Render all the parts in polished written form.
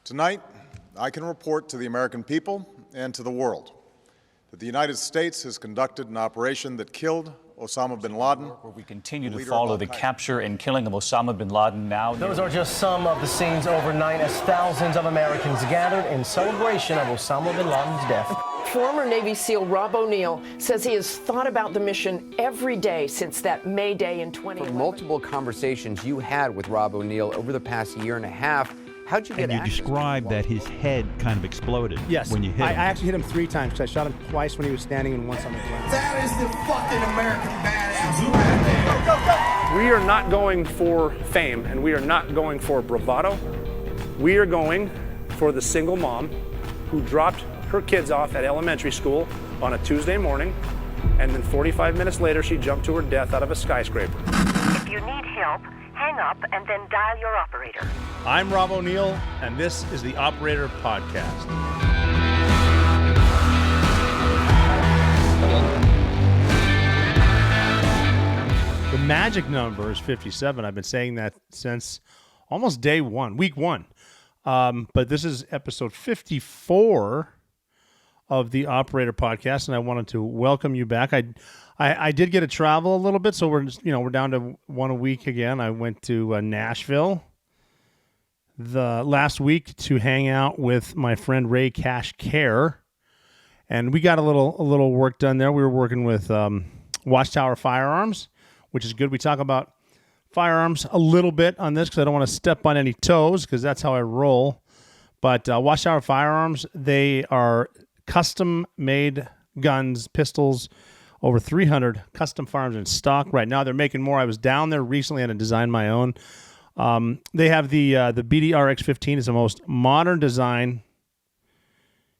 Tonight, I can report to the American people and to the world that the United States has conducted an operation that killed Osama bin Laden. Where we continue to follow the capture and killing of Osama bin Laden now. Those are just some of the scenes overnight as thousands of Americans gathered in celebration of Osama bin Laden's death. Former Navy SEAL Rob O'Neill says he has thought about the mission every day since that May Day in 2011. From multiple conversations you had with Rob O'Neill over the past year and a half, how'd you get access? And you described that his head kind of exploded when you hit him. I actually hit him 3 times because I shot him twice when he was standing and once on the ground. That is the fucking American badass right there. We are not going for fame and we are not going for bravado. We are going for the single mom who dropped her kids off at elementary school on a Tuesday morning, and then 45 minutes later she jumped to her death out of a skyscraper. If you need help, hang up and then dial your operator. I'm Rob O'Neill, and this is the Operator Podcast. The magic number is 57. I've been saying that since almost day one, week one. But this is episode 54 of the Operator Podcast, and I wanted to welcome you back. I did get to travel a little bit, so we're down to one a week again. I went to Nashville the last week to hang out with my friend Ray Cash Care, and we got a little work done there. We were working with Watchtower Firearms, which is good. We talk about firearms a little bit on this because I don't want to step on any toes because that's how I roll. But Watchtower Firearms, they are custom-made guns, pistols, over 300 custom firearms in stock right now. They're making more. I was down there recently and I designed my own. They have the BDRX 15 is the most modern design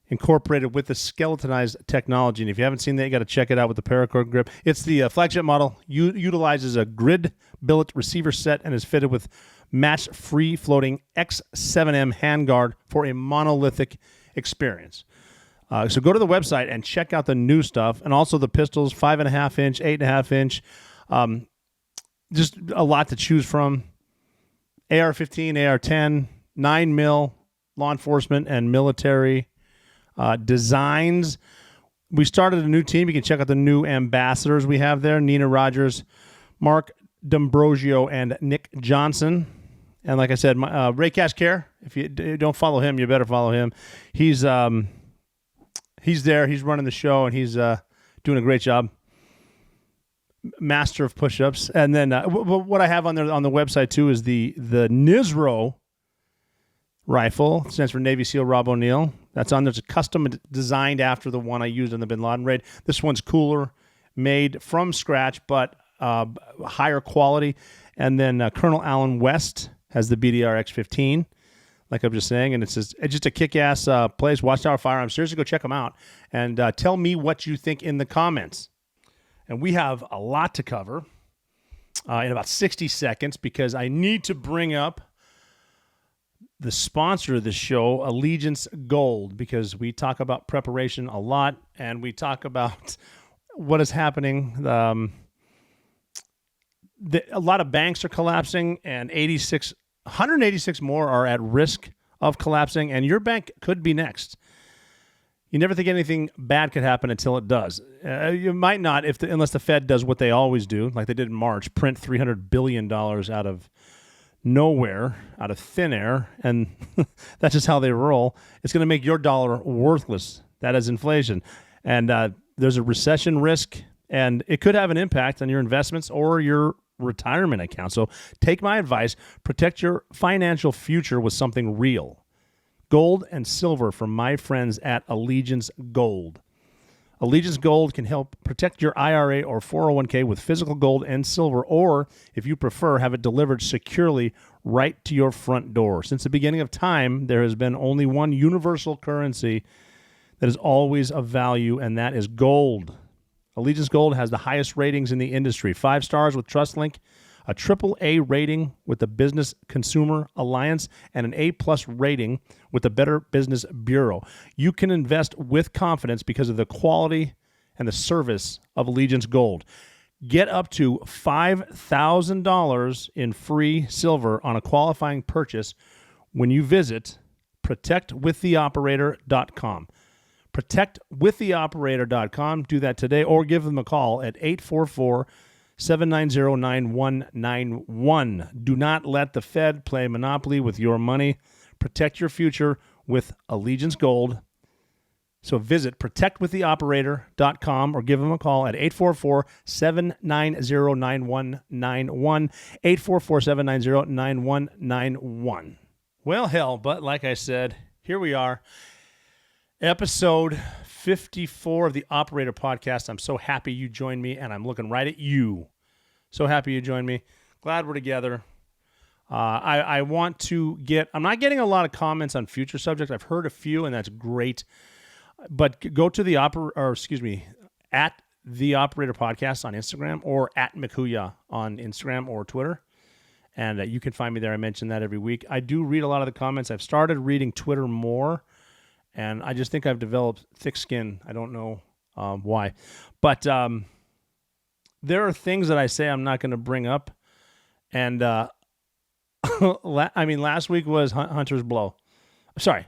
incorporated with the skeletonized technology. And if you haven't seen that, you got to check it out with the paracord grip. It's the flagship model. Utilizes a grid billet receiver set and is fitted with matched free-floating X7M handguard for a monolithic experience. So go to the website and check out the new stuff, and also the pistols, 5.5 inch, 8.5 inch. Just a lot to choose from. AR-15, AR-10, 9mm, law enforcement and military designs. We started a new team. You can check out the new ambassadors we have there: Nina Rogers, Mark D'Ambrosio, and Nick Johnson. And like I said, Ray Cash Care. If you don't follow him, you better follow him. He's there. He's running the show, and he's doing a great job. Master of push-ups. And then what I have on there on the website too is the NSRO rifle. It stands for Navy SEAL Rob O'Neill. That's on there. It's custom designed after the one I used in the Bin Laden raid. This one's cooler, made from scratch, but higher quality. And then Colonel Allen West has the BDRX 15. Like I'm just saying, and it's just a kick-ass place. Watchtower Firearms. Seriously, go check them out. And tell me what you think in the comments. And we have a lot to cover in about 60 seconds because I need to bring up the sponsor of the show, Allegiance Gold, because we talk about preparation a lot, and we talk about what is happening. A lot of banks are collapsing, and 186 more are at risk of collapsing, and your bank could be next. You never think anything bad could happen until it does. You might not unless the Fed does what they always do, like they did in March, print $300 billion out of nowhere, out of thin air, and that's just how they roll. It's going to make your dollar worthless. That is inflation. And there's a recession risk, and it could have an impact on your investments or your retirement account. So take my advice, protect your financial future with something real. Gold and silver from my friends at Allegiance Gold. Allegiance Gold can help protect your IRA or 401k with physical gold and silver, or if you prefer, have it delivered securely right to your front door. Since the beginning of time, there has been only one universal currency that is always of value, and that is gold. Allegiance Gold has the highest ratings in the industry. 5 stars with TrustLink, a AAA rating with the Business Consumer Alliance, and an A+ rating with the Better Business Bureau. You can invest with confidence because of the quality and the service of Allegiance Gold. Get up to $5,000 in free silver on a qualifying purchase when you visit protectwiththeoperator.com. Protectwiththeoperator.com. Do that today or give them a call at 844-790-9191. Do not let the Fed play Monopoly with your money. Protect your future with Allegiance Gold. So visit protectwiththeoperator.com or give them a call at 844-790-9191, 844-790-9191. Well, hell, but like I said, here we are, episode 54 of the Operator Podcast. I'm so happy you joined me, and I'm looking right at you. So happy you joined me. Glad we're together. I want to I'm not getting a lot of comments on future subjects. I've heard a few, and that's great. But go to at the Operator Podcast on Instagram or at McHuya on Instagram or Twitter. And you can find me there. I mention that every week. I do read a lot of the comments. I've started reading Twitter more, and I just think I've developed thick skin. I don't know why. But there are things that I say I'm not going to bring up. And last week was Hunter's blow. Sorry.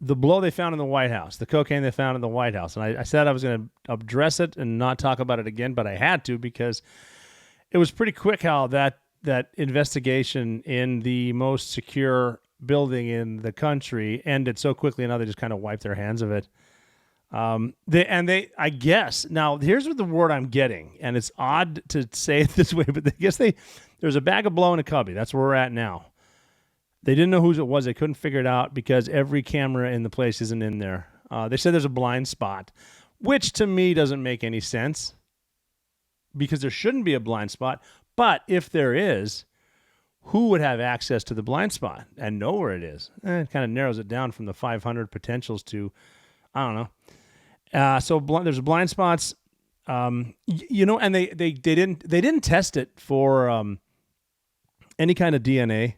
The blow they found in the White House, the cocaine they found in the White House. And I said I was going to address it and not talk about it again, but I had to because it was pretty quick how that investigation in the most secure building in the country ended so quickly, and now they just kind of wiped their hands of it. I guess, now here's what the word I'm getting, and it's odd to say it this way, but I guess there's a bag of blow in a cubby. That's where we're at now. They didn't know whose it was. They couldn't figure it out because every camera in the place isn't in there. They said there's a blind spot, which to me doesn't make any sense because there shouldn't be a blind spot. But if there is, who would have access to the blind spot and know where it is? It kind of narrows it down from the 500 potentials to, I don't know. So there's blind spots, and they didn't test it for any kind of DNA.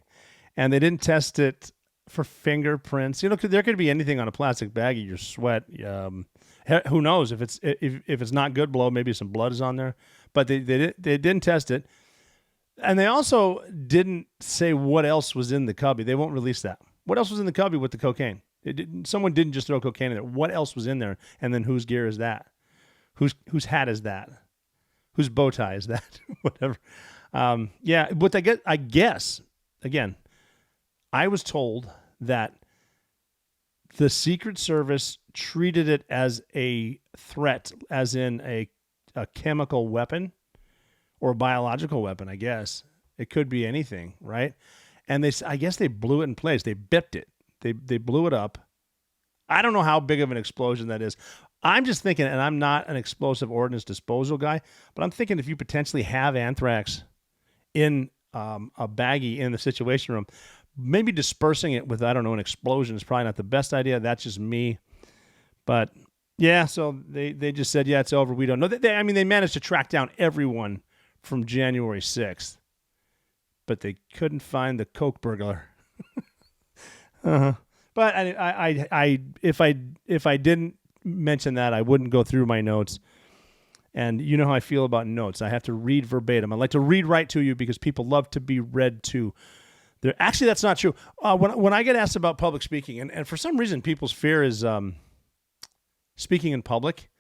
And they didn't test it for fingerprints. There could be anything on a plastic bag of your sweat. Who knows if it's not good blow? Maybe some blood is on there. But they didn't test it, and they also didn't say what else was in the cubby. They won't release that. What else was in the cubby with the cocaine? Someone didn't just throw cocaine in there. What else was in there? And then whose gear is that? Whose hat is that? Whose bow tie is that? Whatever. But I guess again. I was told that the Secret Service treated it as a threat, as in a chemical weapon or a biological weapon, I guess. It could be anything, right? And I guess they blew it in place. They bipped it. They blew it up. I don't know how big of an explosion that is. I'm just thinking, and I'm not an explosive ordnance disposal guy, but I'm thinking if you potentially have anthrax in a baggie in the Situation Room, maybe dispersing it with, an explosion is probably not the best idea. That's just me. But, yeah, so they just said, yeah, it's over. We don't know. They managed to track down everyone from January 6th. But they couldn't find the coke burglar. But if I didn't mention that, I wouldn't go through my notes. And you know how I feel about notes. I have to read verbatim. I like to read right to you because people love to be read to. Actually, that's not true. When I get asked about public speaking, and for some reason people's fear is speaking in public,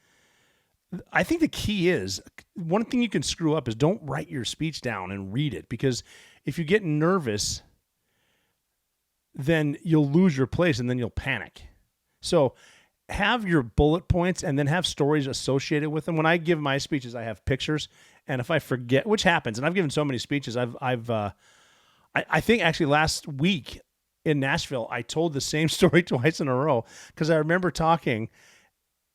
I think the key is, one thing you can screw up is don't write your speech down and read it, because if you get nervous, then you'll lose your place and then you'll panic. So have your bullet points and then have stories associated with them. When I give my speeches, I have pictures, and if I forget, which happens, and I've given so many speeches, I think actually last week in Nashville, I told the same story twice in a row because I remember talking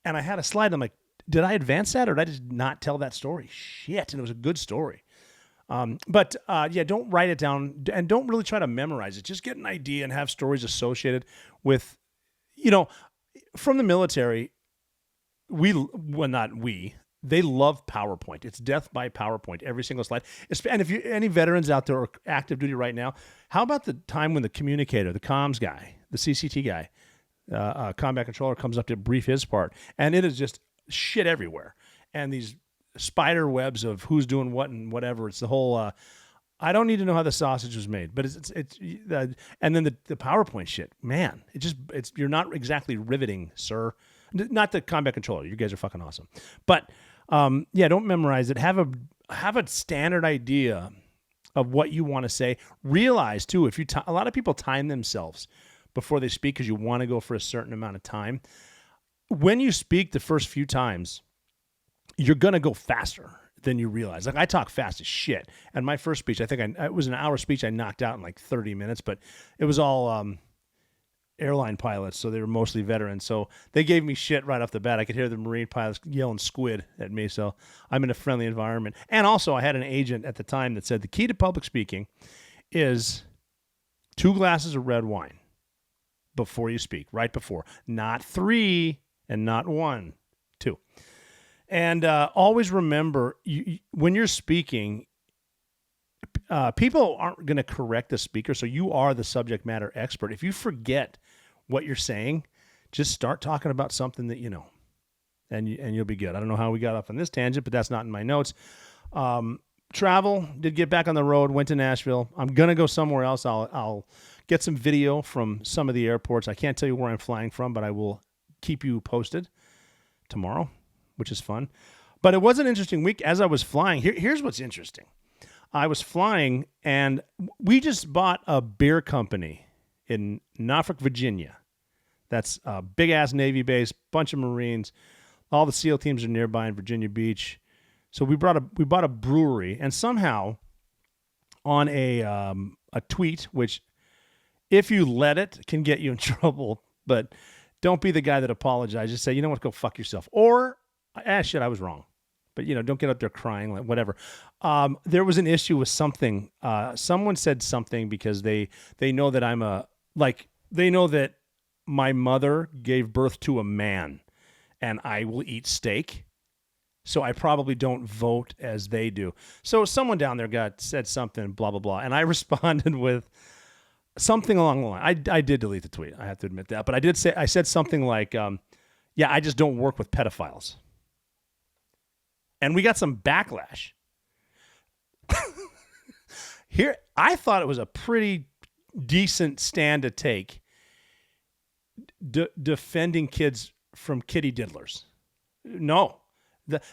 and I had a slide. And I'm like, did I advance that or did I just not tell that story? Shit. And it was a good story. But don't write it down and don't really try to memorize it. Just get an idea and have stories associated with, from the military. They love PowerPoint. It's death by PowerPoint, every single slide. And if any veterans out there are active duty right now, how about the time when the communicator, the comms guy, the CCT guy, combat controller comes up to brief his part, and it is just shit everywhere. And these spider webs of who's doing what and whatever. It's the whole I don't need to know how the sausage was made, but it's and then the PowerPoint shit, man, you're not exactly riveting, sir. Not the combat controller. You guys are fucking awesome, but don't memorize it. Have a standard idea of what you want to say. Realize too, if a lot of people time themselves before they speak because you want to go for a certain amount of time. When you speak the first few times, you're gonna go faster than you realize. Like I talk fast as shit. And my first speech, I think it was an hour speech I knocked out in like 30 minutes, but it was all airline pilots, so they were mostly veterans. So they gave me shit right off the bat. I could hear the Marine pilots yelling squid at me, so I'm in a friendly environment. And also I had an agent at the time that said the key to public speaking is 2 glasses of red wine before you speak, right before. Not 3 and not 1, 2. And always remember, when you're speaking, people aren't going to correct the speaker, so you are the subject matter expert. If you forget what you're saying, just start talking about something that you know, and you'll be good. I don't know how we got off on this tangent, but that's not in my notes. Travel, did get back on the road, went to Nashville. I'm going to go somewhere else. I'll get some video from some of the airports. I can't tell you where I'm flying from, but I will keep you posted tomorrow, which is fun. But it was an interesting week as I was flying. Here's what's interesting. I was flying, and we just bought a beer company in Norfolk, Virginia. That's a big-ass Navy base, bunch of Marines. All the SEAL teams are nearby in Virginia Beach. So we bought a brewery, and somehow on a tweet, which if you let it, can get you in trouble, but don't be the guy that apologizes. Just say, you know what, go fuck yourself. Or, shit, I was wrong. But, don't get up there crying, like whatever. There was an issue with something. Someone said something because they know that they know that my mother gave birth to a man and I will eat steak. So I probably don't vote as they do. So someone down there said something, blah, blah, blah. And I responded with something along the line. I did delete the tweet. I have to admit that. But I said something like, I just don't work with pedophiles. And we got some backlash. Here, I thought it was a pretty decent stand to take defending kids from kitty diddlers. No.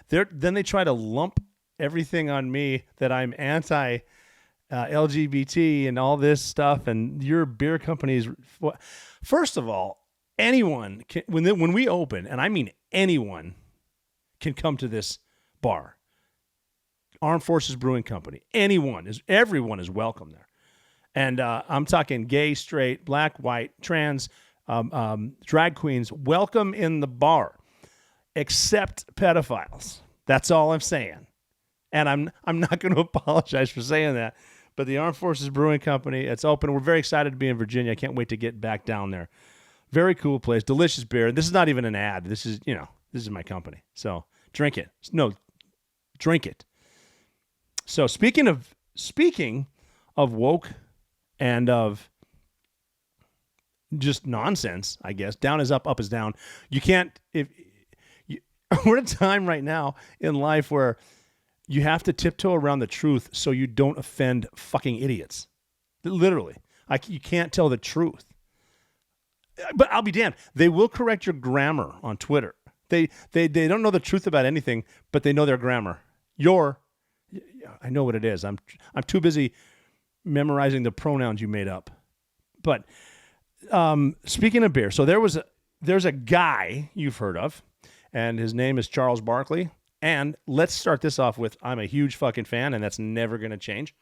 Then they try to lump everything on me that I'm anti LGBT and all this stuff, and your beer companies. First of all, anyone can, when we open, and I mean anyone, can come to this bar. Armed Forces Brewing Company. Everyone is welcome there. And I'm talking gay, straight, black, white, trans, drag queens, welcome in the bar. Except pedophiles. That's all I'm saying. And I'm not going to apologize for saying that. But the Armed Forces Brewing Company, it's open. We're very excited to be in Virginia. I can't wait to get back down there. Very cool place. Delicious beer. This is not even an ad. This is my company. So drink it. No, drink it. So speaking of woke and of just nonsense, I guess, down is up is down. You can't, we're at a time right now in life where you have to tiptoe around the truth so you don't offend fucking idiots. Literally. You can't tell the truth. But I'll be damned. They will correct your grammar on Twitter. They don't know the truth about anything, but they know their grammar. I know what it is. I'm too busy memorizing the pronouns you made up. But speaking of beer, so there's a guy you've heard of, and his name is Charles Barkley. And let's start this off with, I'm a huge fucking fan, and that's never going to change.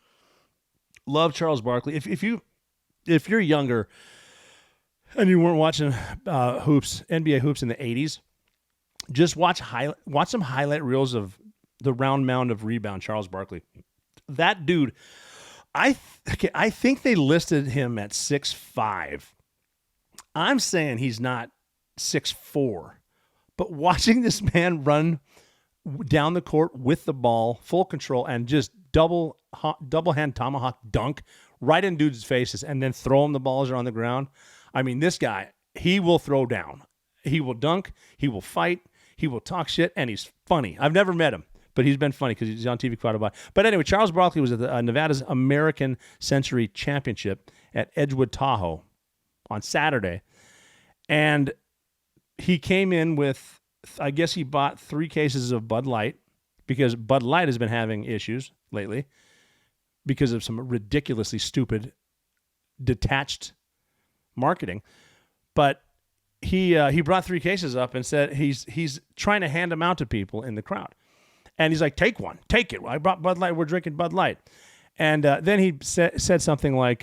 Love Charles Barkley. If you're younger and you weren't watching NBA hoops in the 80s, just watch some highlight reels of the round mound of rebound, Charles Barkley. That dude, I think they listed him at 6'5". I'm saying he's not 6'4". But watching this man run down the court with the ball, full control, and just double hand tomahawk dunk right in dudes' faces and then throw them the balls are on the ground. I mean, this guy, he will throw down. He will dunk. He will fight. He will talk shit, and he's funny. I've never met him, but he's been funny because he's on TV quite a lot. But anyway, Charles Barkley was at the, Nevada's American Century Championship at Edgewood Tahoe on Saturday. And he came in with, I guess he bought 3 cases of Bud Light because Bud Light has been having issues lately because of some ridiculously stupid detached marketing. But he brought 3 cases up and said he's trying to hand them out to people in the crowd. And he's like, take one, take it. I brought Bud Light. We're drinking Bud Light. And then he said something like,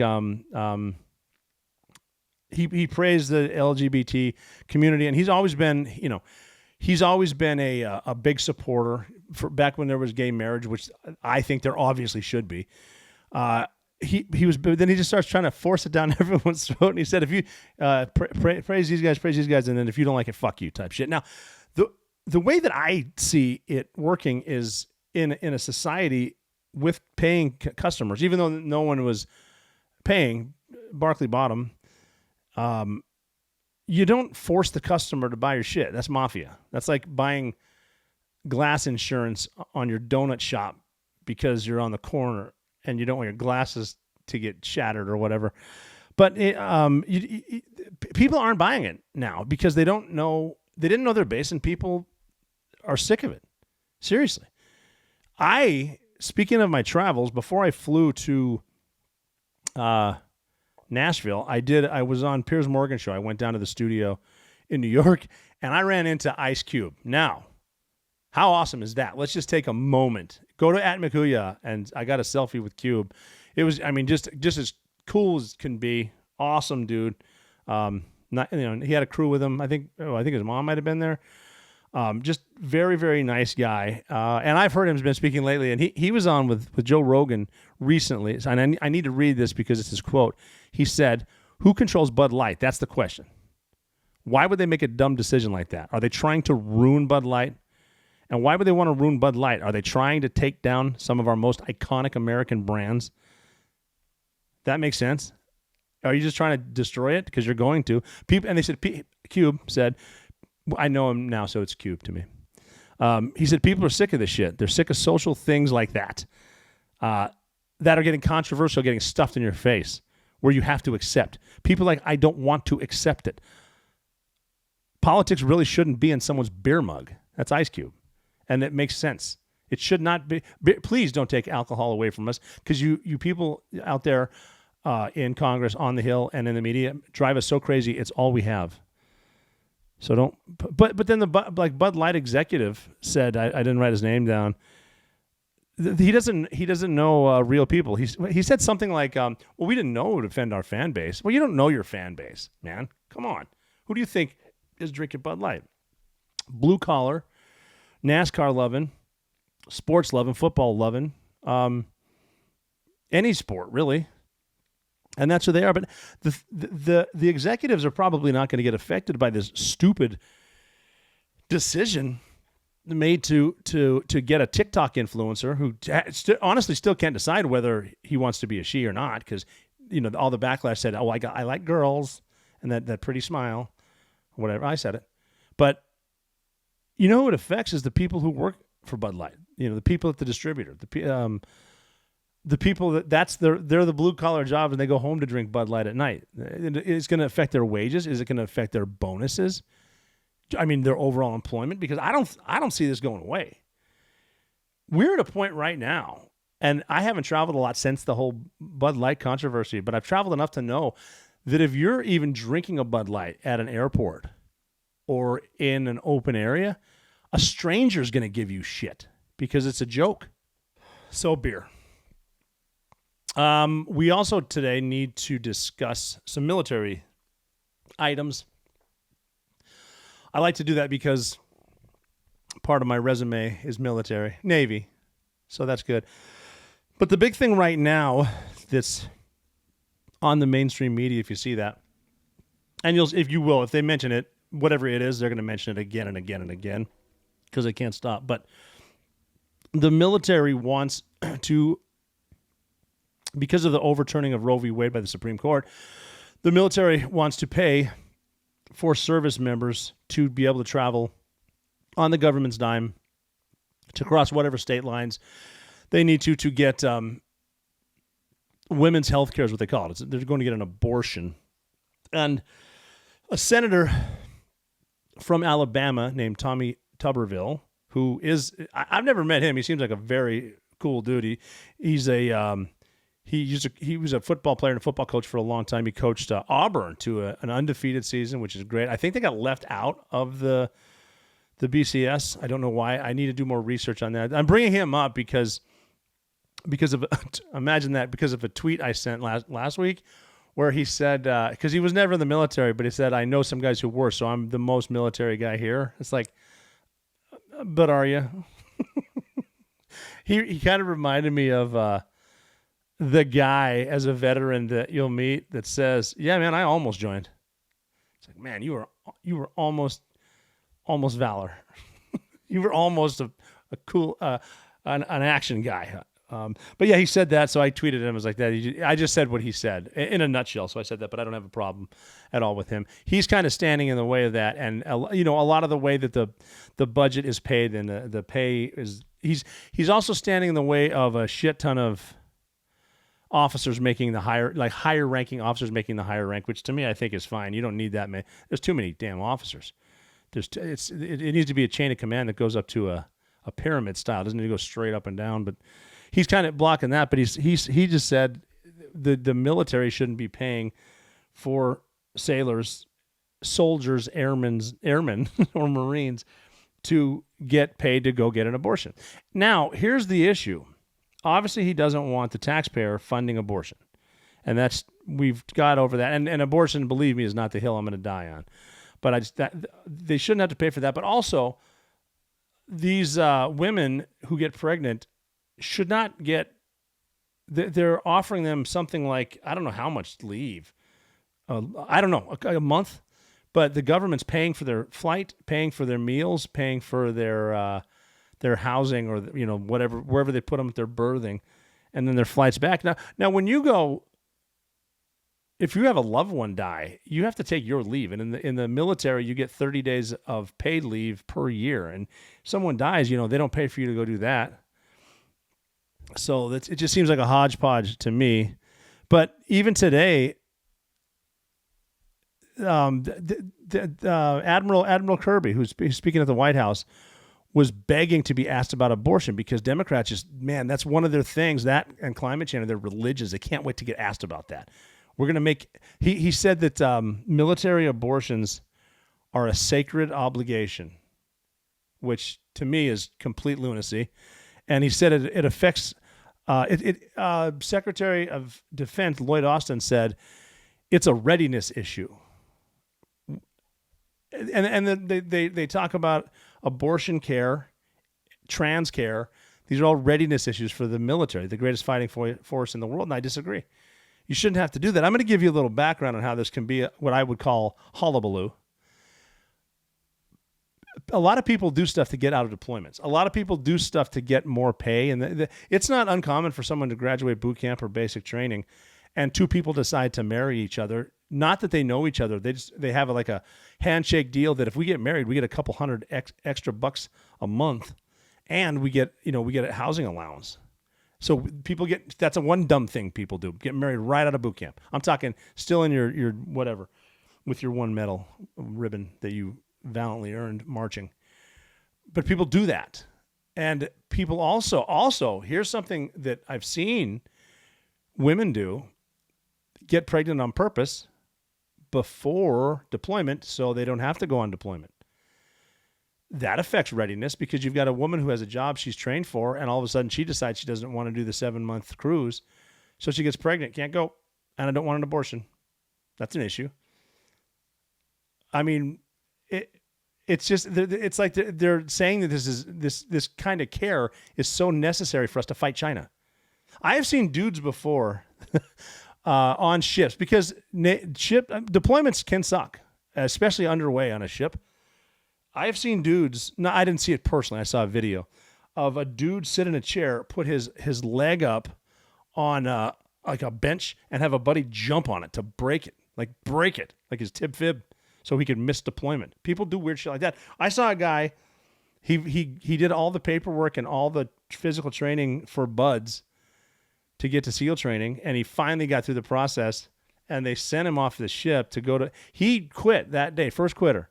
he praised the LGBT community, and he's always been a big supporter for back when there was gay marriage, which I think there obviously should be. He was, but then he just starts trying to force it down everyone's throat, and he said, if you praise these guys, and then if you don't like it, fuck you type shit. Now, the way that I see it working is in a society with paying customers, even though no one was paying, Barkley bottom. You don't force the customer to buy your shit. That's mafia. That's like buying glass insurance on your donut shop because you're on the corner and you don't want your glasses to get shattered or whatever. But people aren't buying it now because they didn't know their base, and people are sick of it. Seriously. Speaking of my travels, before I flew to Nashville, I was on Piers Morgan show. I went down to the studio in New York, and I ran into Ice Cube. Now, how awesome is that? Let's just take a moment. Go to @Makuya, and I got a selfie with Cube. It was, just as cool as can be. Awesome dude. He had a crew with him. I think his mom might have been there. Just very, very nice guy. And I've heard him been speaking lately, and he was on with Joe Rogan recently. And I need to read this because it's his quote. He said, "Who controls Bud Light? That's the question. Why would they make a dumb decision like that? Are they trying to ruin Bud Light? And why would they want to ruin Bud Light? Are they trying to take down some of our most iconic American brands? That makes sense. Are you just trying to destroy it? Because you're going to." And they said, Cube said, I know him now, so it's Cube to me. He said, people are sick of this shit. They're sick of social things like that that are getting controversial, getting stuffed in your face, where you have to accept. People like, I don't want to accept it. Politics really shouldn't be in someone's beer mug. That's Ice Cube. And it makes sense. It should not be. Please don't take alcohol away from us, because you people out there in Congress, on the Hill, and in the media drive us so crazy. It's all we have. So don't. But then the Bud Light executive said, I didn't write his name down. He doesn't know real people. He said something like, well, we didn't know to defend our fan base. Well, you don't know your fan base, man. Come on. Who do you think is drinking Bud Light? Blue collar, NASCAR loving, sports loving, football loving, any sport really. And that's who they are. But the executives are probably not going to get affected by this stupid decision made to get a TikTok influencer who honestly still can't decide whether he wants to be a she or not, because all the backlash said, "Oh, I like girls," and that pretty smile, whatever. I said it, but who it affects is the people who work for Bud Light. The people at the distributor, the people they're the blue collar jobs, and they go home to drink Bud Light at night. It's going to affect their wages. Is it going to affect their bonuses? I mean, their overall employment? Because I don't see this going away. We're at a point right now, and I haven't traveled a lot since the whole Bud Light controversy, but I've traveled enough to know that if you're even drinking a Bud Light at an airport or in an open area, a stranger's going to give you shit because it's a joke. So beer. We also today need to discuss some military items. I like to do that because part of my resume is military, Navy, so that's good. But the big thing right now that's on the mainstream media, if you see that, and if they mention it, whatever it is, they're going to mention it again and again and again because they can't stop. But the military wants to, because of the overturning of Roe v. Wade by the Supreme Court, the military wants to pay for service members to be able to travel on the government's dime to cross whatever state lines they need to get women's health care is what they call it. They're going to get an abortion. And a senator from Alabama named Tommy Tuberville, who is, I've never met him. He seems like a very cool dude. He was a football player and a football coach for a long time. He coached Auburn to an undefeated season, which is great. I think they got left out of the BCS. I don't know why. I need to do more research on that. I'm bringing him up because of imagine that, because of a tweet I sent last week where he said, because he was never in the military, but he said, I know some guys who were, so I'm the most military guy here. It's like, but are you? He kind of reminded me of the guy as a veteran that you'll meet that says, yeah, man, I almost joined. It's like, man, you were almost valor. You were almost a cool, an action guy. But yeah, he said that, so I tweeted him. I was like, that. I just said what he said in a nutshell. So I said that, but I don't have a problem at all with him. He's kind of standing in the way of that, and a lot of the way that the budget is paid and the pay is. He's also standing in the way of a shit ton of officers making the higher ranking officers making the higher rank, which to me I think is fine. You don't need that many. There's too many damn officers. It needs to be a chain of command that goes up to a pyramid style. It doesn't need to go straight up and down, but he's kind of blocking that. But he just said the military shouldn't be paying for sailors, soldiers, airmen or Marines to get paid to go get an abortion. Now, here's the issue. Obviously, he doesn't want the taxpayer funding abortion. And we've got over that. And abortion, believe me, is not the hill I'm going to die on. But they shouldn't have to pay for that. But also, these women who get pregnant should not get, they're offering them something like, I don't know how much leave. I don't know, a month. But the government's paying for their flight, paying for their meals, paying for their housing, or whatever, wherever they put them at their birthing, and then their flights back. Now when you go, if you have a loved one die, you have to take your leave, and in the military you get 30 days of paid leave per year, and if someone dies, they don't pay for you to go do that. So it just seems like a hodgepodge to me. But even today, Admiral Kirby, who's speaking at the White House, was begging to be asked about abortion because Democrats that's one of their things, that and climate change, they're religious. They can't wait to get asked about that. We're going to make, he said that military abortions are a sacred obligation, which to me is complete lunacy. And he said it affects, Secretary of Defense Lloyd Austin said it's a readiness issue. And then they talk about abortion care, trans care. These are all readiness issues for the military, the greatest fighting force in the world, and I disagree. You shouldn't have to do that. I'm going to give you a little background on how this can be what I would call hullabaloo. A lot of people do stuff to get out of deployments. A lot of people do stuff to get more pay, and it's not uncommon for someone to graduate boot camp or basic training, and two people decide to marry each other. Not that they know each other. They have like a handshake deal that if we get married, we get a couple hundred extra bucks a month, and we get a housing allowance. So people that's a one dumb thing people do. Get married right out of boot camp. I'm talking still in your whatever, with your one medal ribbon that you valiantly earned marching. But people do that. And people also, here's something that I've seen women do, get pregnant on purpose before deployment so they don't have to go on deployment. That affects readiness because you've got a woman who has a job she's trained for, and all of a sudden she decides she doesn't want to do the 7-month cruise, so she gets pregnant, can't go, and I don't want an abortion. That's an issue. I mean, it's just, it's like they're saying that this kind of care is so necessary for us to fight China. I have seen dudes before on ships, because ship deployments can suck, especially underway on a ship. I have seen dudes, no, I didn't see it personally, I saw a video of a dude sit in a chair, put his leg up on like a bench, and have a buddy jump on it to break it, like his tib fib, so he could miss deployment. People do weird shit like that. I saw a guy, He did all the paperwork and all the physical training for buds to get to SEAL training, and he finally got through the process, and they sent him off the ship to go to. He quit that day, first quitter,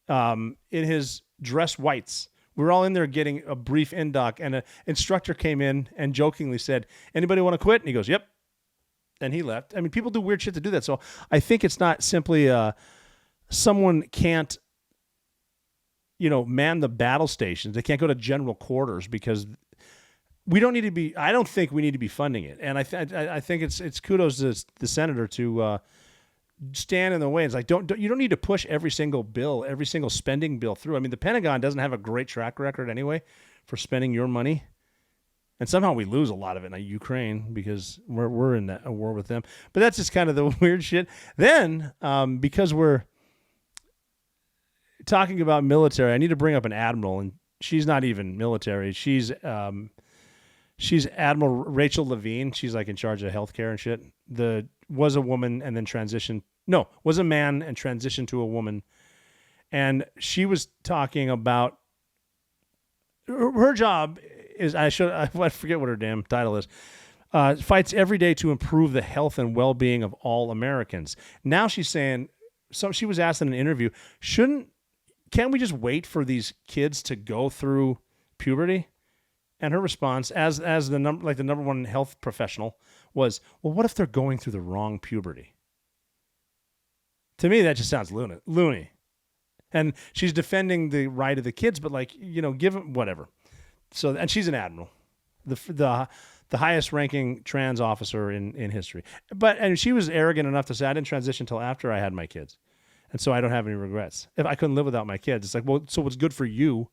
in his dress whites. We were all in there getting a brief in-doc, and an instructor came in and jokingly said, "Anybody want to quit?" And he goes, "Yep." And he left. I mean, people do weird shit to do that. So I think it's not simply someone can't, man the battle stations. They can't go to general quarters because we don't need to be. I don't think we need to be funding it. And I think it's kudos to the senator to stand in the way. It's like you don't need to push every single bill, every single spending bill through. I mean, the Pentagon doesn't have a great track record anyway for spending your money. And somehow we lose a lot of it in Ukraine because we're in a war with them. But that's just kind of the weird shit. Then, because we're talking about military, I need to bring up an admiral, and she's not even military. She's Admiral Rachel Levine. She's like in charge of healthcare and shit. Was a woman and then was a man and transitioned to a woman. And she was talking about her job is, I forget what her damn title is, fights every day to improve the health and well-being of all Americans. Now she's saying, so she was asked in an interview, can't we just wait for these kids to go through puberty? And her response, as the number one health professional, was, well, what if they're going through the wrong puberty? To me, that just sounds loony. And she's defending the right of the kids, but give them whatever. So, and she's an admiral, the highest ranking trans officer in history. And she was arrogant enough to say, I didn't transition until after I had my kids. And so I don't have any regrets. If I couldn't live without my kids, it's like, well, so what's good for you?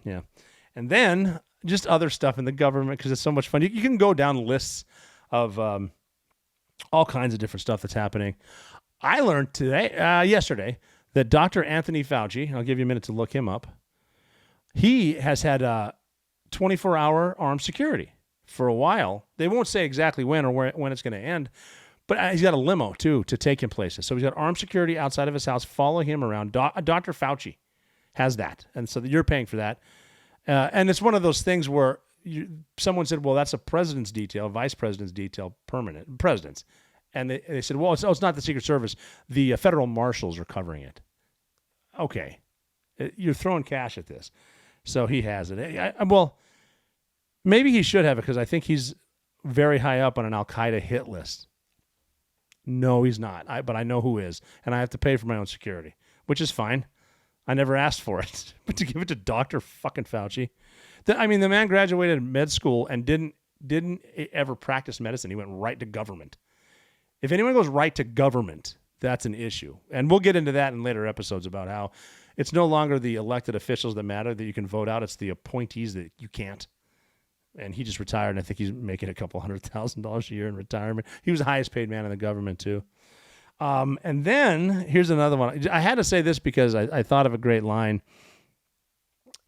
Yeah. And then just other stuff in the government, because it's so much fun. You can go down lists of all kinds of different stuff that's happening. I learned yesterday, that Dr. Anthony Fauci, I'll give you a minute to look him up, he has had 24-hour armed security for a while. They won't say exactly when or when it's going to end, but he's got a limo, too, to take him places. So he's got armed security outside of his house, follow him around. Dr. Fauci has that, and so you're paying for that. And it's one of those things where someone said, well, that's a president's detail, vice president's detail, permanent, president's. And they said, well, it's not the Secret Service. The federal marshals are covering it. Okay. You're throwing cash at this. So he has it. Well, maybe he should have it because I think he's very high up on an Al-Qaeda hit list. No, he's not. But I know who is. And I have to pay for my own security, which is fine. I never asked for it. But to give it to Dr. fucking Fauci. The man graduated med school and didn't ever practice medicine. He went right to government. If anyone goes right to government, that's an issue. And we'll get into that in later episodes about how it's no longer the elected officials that matter that you can vote out. It's the appointees that you can't. And he just retired, and I think he's making a couple $100,000 a year in retirement. He was the highest paid man in the government, too. And then here's another one. I had to say this because I thought of a great line.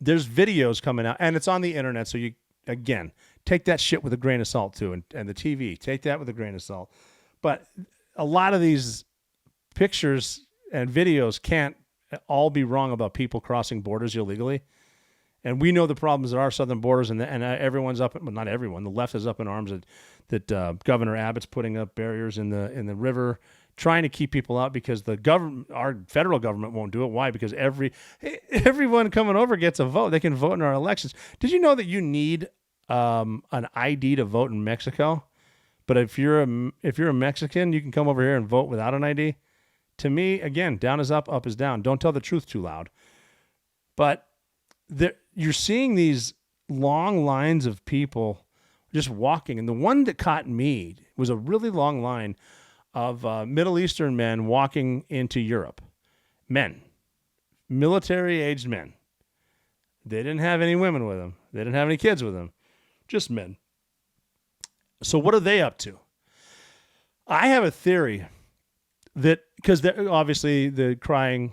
There's videos coming out, and it's on the internet. So you, again, take that shit with a grain of salt, too. And the TV, take that with a grain of salt. But a lot of these pictures and videos can't all be wrong about people crossing borders illegally. And we know the problems at our southern borders, and everyone's up. Well, not everyone. The left is up in arms that Governor Abbott's putting up barriers in the river, trying to keep people out because our federal government won't do it. Why? Because everyone coming over gets a vote. They can vote in our elections. Did you know that you need an ID to vote in Mexico? But if you're a Mexican, you can come over here and vote without an ID. To me, again, down is up is down. Don't tell the truth too loud. But you're seeing these long lines of people just walking. And the one that caught me was a really long line of Middle Eastern men walking into Europe. Men. Military-aged men. They didn't have any women with them. They didn't have any kids with them. Just men. So what are they up to? I have a theory that, because obviously the crying,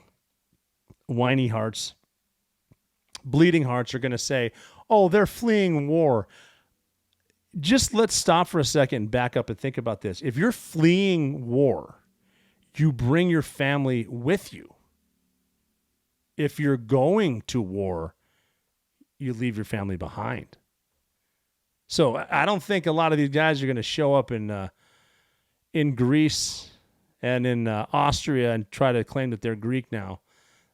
whiny hearts, bleeding hearts are going to say, oh, they're fleeing war. Just let's stop for a second and back up and think about this. If you're fleeing war, you bring your family with you. if you're going to war, you leave your family behind. So I don't think a lot of these guys are going to show up in Greece and in Austria and try to claim that they're Greek now.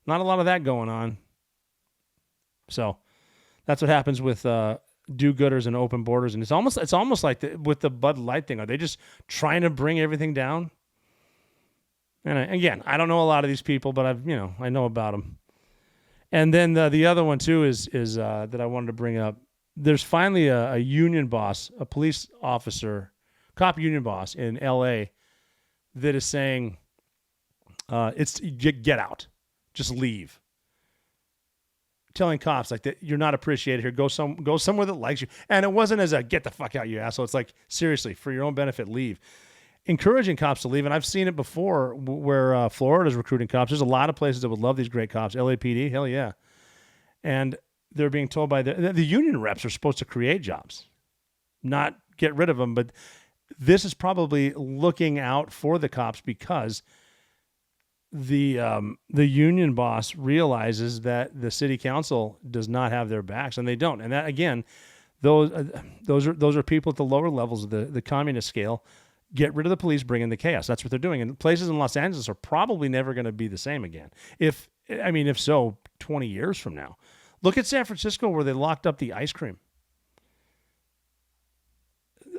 Not a lot of that going on. So that's what happens with do-gooders and open borders. And it's almost like with the Bud Light thing. Are they just trying to bring everything down? And again, I don't know a lot of these people, but I know about them. And then the other one too is that I wanted to bring up. There's finally a union boss, a police officer, cop union boss in L.A. that is saying, "It's get out, just leave." Telling cops like that, you're not appreciated here. Go somewhere that likes you. And it wasn't as a get the fuck out, you asshole. It's like, seriously, for your own benefit, leave. Encouraging cops to leave, and I've seen it before where Florida's recruiting cops. There's a lot of places that would love these great cops. LAPD, hell yeah. And they're being told by the union reps are supposed to create jobs, not get rid of them. But this is probably looking out for the cops because the union boss realizes that the city council does not have their backs, and they don't. And that, again, those are people at the lower levels of the communist scale. Get rid of the police, bring in the chaos. That's what they're doing. And places in Los Angeles are probably never going to be the same again. If so, 20 years from now. Look at San Francisco where they locked up the ice cream.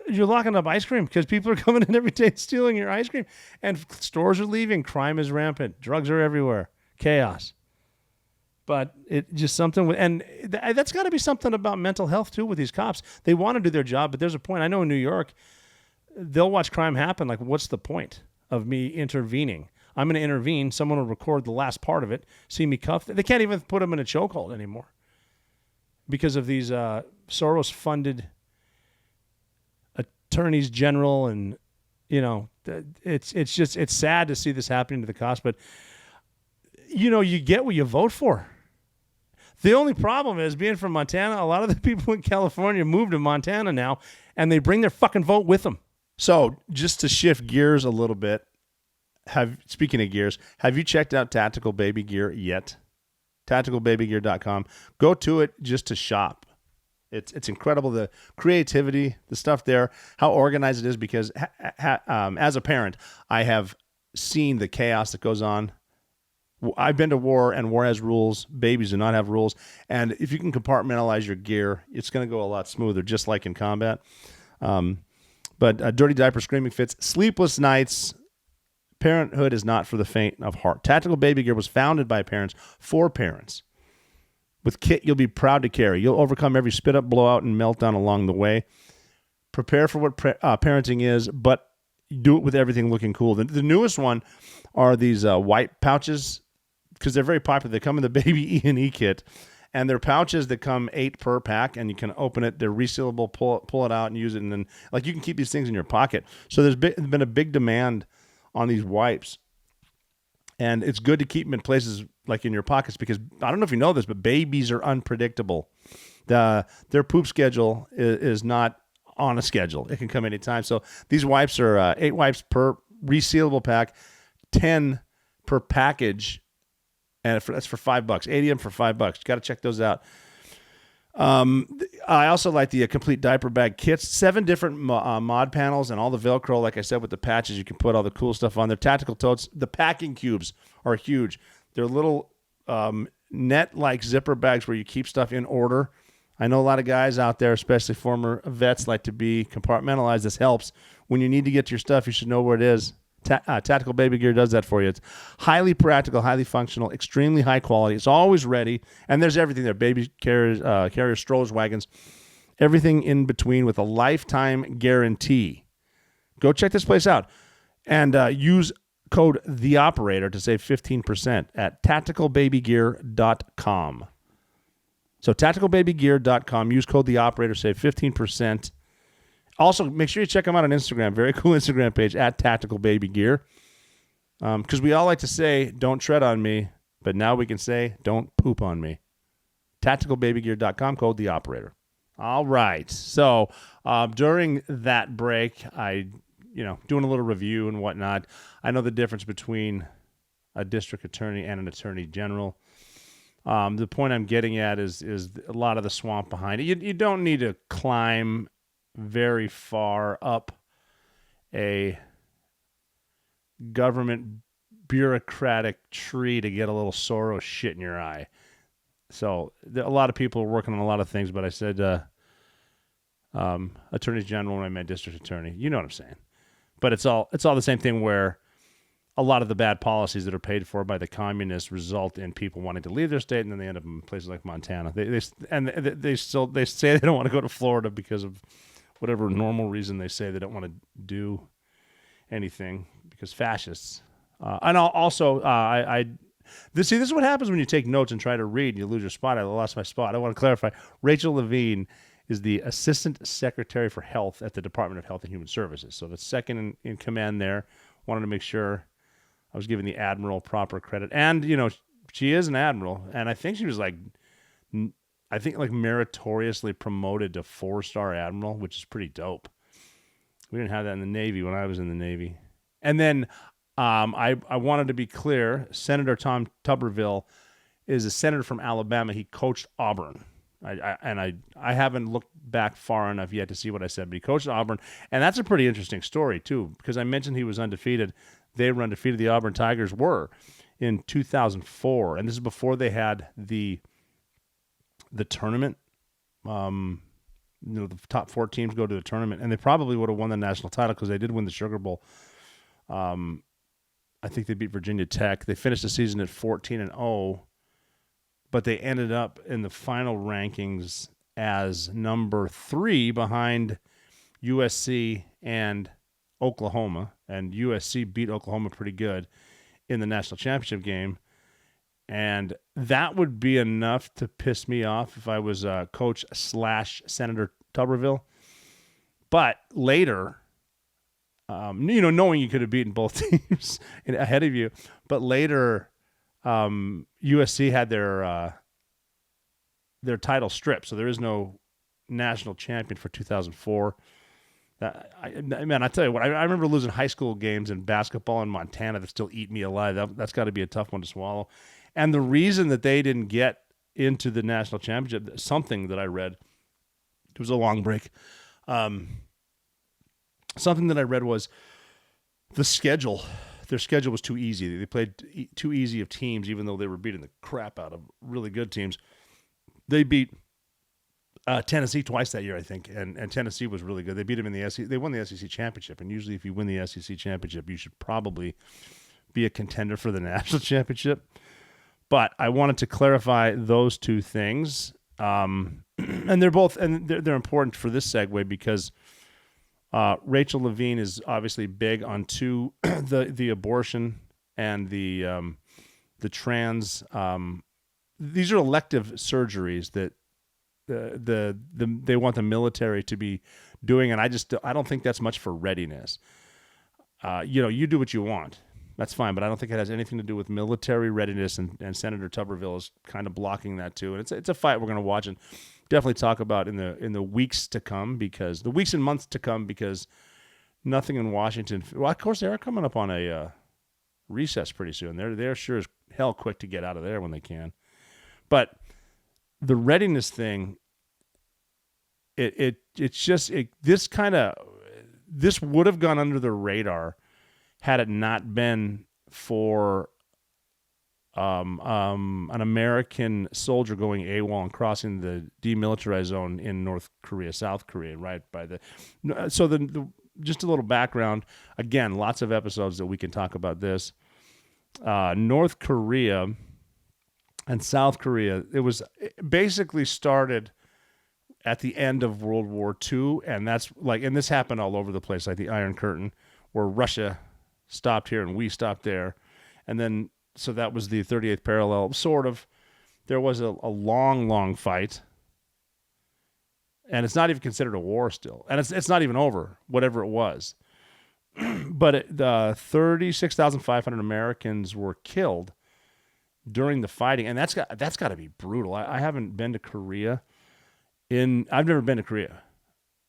You're locking up ice cream because people are coming in every day and stealing your ice cream. And stores are leaving. Crime is rampant. Drugs are everywhere. Chaos. But it just something with, and that's got to be something about mental health too with these cops. They want to do their job, but there's a point. I know in New York, they'll watch crime happen. Like, what's the point of me intervening? I'm going to intervene. Someone will record the last part of it, see me cuffed. They can't even put them in a chokehold anymore because of these Soros-funded attorneys general. And, it's sad to see this happening to the cops. But, you get what you vote for. The only problem is, being from Montana, a lot of the people in California moved to Montana now, and they bring their fucking vote with them. So just to shift gears a little bit, speaking of gears, have you checked out Tactical Baby Gear yet? TacticalBabyGear.com. Go to it just to shop. It's incredible, the creativity, the stuff there, how organized it is, because as a parent, I have seen the chaos that goes on. I've been to war, and war has rules. Babies do not have rules. And if you can compartmentalize your gear, it's going to go a lot smoother, just like in combat. But dirty diaper, screaming fits, sleepless nights. Parenthood is not for the faint of heart. Tactical Baby Gear was founded by parents for parents. With kit you'll be proud to carry. You'll overcome every spit-up, blowout, and meltdown along the way. Prepare for what parenting is, but do it with everything looking cool. The newest one are these white pouches, because they're very popular. They come in the baby E&E kit, and they're pouches that come 8 per pack, and you can open it. They're resealable, pull it out and use it, and then you can keep these things in your pocket. So there's been a big demand on these wipes, and it's good to keep them in places like in your pockets, because I don't know if you know this, but babies are unpredictable. Their poop schedule is not on a schedule. It can come anytime. So these wipes are 8 wipes per resealable pack, 10 per package. And that's for $5. 80 of them for $5. You got to check those out. I also like the complete diaper bag kits. 7 different mod panels and all the Velcro. Like I said, with the patches, you can put all the cool stuff on there. Tactical totes. The packing cubes are huge. They're little net-like zipper bags where you keep stuff in order. I know a lot of guys out there, especially former vets, like to be compartmentalized. This helps. When you need to get to your stuff, you should know where it is. Tactical Baby Gear does that for you. It's highly practical, highly functional, extremely high quality. It's always ready, and there's everything there: baby carriers, strollers, wagons, everything in between, with a lifetime guarantee. Go check this place out, and use code THEOPERATOR to save 15% at tacticalbabygear.com. So tacticalbabygear.com. Use code THEOPERATOR, save 15%. Also, make sure you check them out on Instagram. Very cool Instagram page at Tactical Baby Gear. Because we all like to say, don't tread on me, but now we can say, don't poop on me. TacticalBabyGear.com, code the operator. All right. So during that break, doing a little review and whatnot, I know the difference between a district attorney and an attorney general. The point I'm getting at is a lot of the swamp behind it. You don't need to climb very far up a government bureaucratic tree to get a little Soros shit in your eye. So a lot of people are working on a lot of things, but I said attorney general when I meant district attorney. You know what I'm saying? But it's all the same thing where a lot of the bad policies that are paid for by the communists result in people wanting to leave their state, and then they end up in places like Montana. They say they don't want to go to Florida because of whatever normal reason they say they don't want to do anything because fascists. And this is what happens when you take notes and try to read and you lose your spot. I lost my spot. I want to clarify. Rachel Levine is the Assistant Secretary for Health at the Department of Health and Human Services. So the second in command there. Wanted to make sure I was giving the admiral proper credit. And, she is an admiral. And I think she was meritoriously promoted to 4-star admiral, which is pretty dope. We didn't have that in the Navy when I was in the Navy. And then I wanted to be clear, Senator Tom Tuberville is a senator from Alabama. He coached Auburn. I haven't looked back far enough yet to see what I said, but he coached Auburn. And that's a pretty interesting story, too, because I mentioned he was undefeated. They were undefeated. The Auburn Tigers were in 2004. And this is before they had the tournament. The top 4 teams go to the tournament. And they probably would have won the national title because they did win the Sugar Bowl. I think they beat Virginia Tech. They finished the season at 14-0. But they ended up in the final rankings as number 3 behind USC and Oklahoma. And USC beat Oklahoma pretty good in the national championship game. And that would be enough to piss me off if I was Coach / Senator Tuberville. But later, knowing you could have beaten both teams ahead of you, but later USC had their title stripped, so there is no national champion for 2004. I tell you what, I remember losing high school games in basketball in Montana that still eat me alive. That's got to be a tough one to swallow. And the reason that they didn't get into the national championship, something that I read, it was a long break. Something that I read was the schedule. Their schedule was too easy. They played too easy of teams, even though they were beating the crap out of really good teams. They beat Tennessee twice that year, I think, and Tennessee was really good. They beat them in the SEC. They won the SEC championship, and usually if you win the SEC championship, you should probably be a contender for the national championship. But I wanted to clarify those two things, and they're important for this segue because Rachel Levine is obviously big on the abortion and the trans. These are elective surgeries that they want the military to be doing, and I don't think that's much for readiness. You do what you want. That's fine, but I don't think it has anything to do with military readiness, and Senator Tuberville is kind of blocking that too. And it's a fight we're going to watch and definitely talk about in the weeks to come, because nothing in Washington. Well, of course, they are coming up on a recess pretty soon. They're sure as hell quick to get out of there when they can. But the readiness thing, this would have gone under the radar had it not been for an American soldier going AWOL and crossing the demilitarized zone in North Korea, South Korea, right by just a little background. Again, lots of episodes that we can talk about this. North Korea and South Korea, it basically started at the end of World War II, and and this happened all over the place, like the Iron Curtain, where Russia stopped here and we stopped there, and then so that was the 38th parallel, sort of. There was a long fight, and it's not even considered a war still, and it's not even over, whatever it was. But 36,500 Americans were killed during the fighting, and that's got to be brutal. I haven't been to Korea. I've never been to Korea,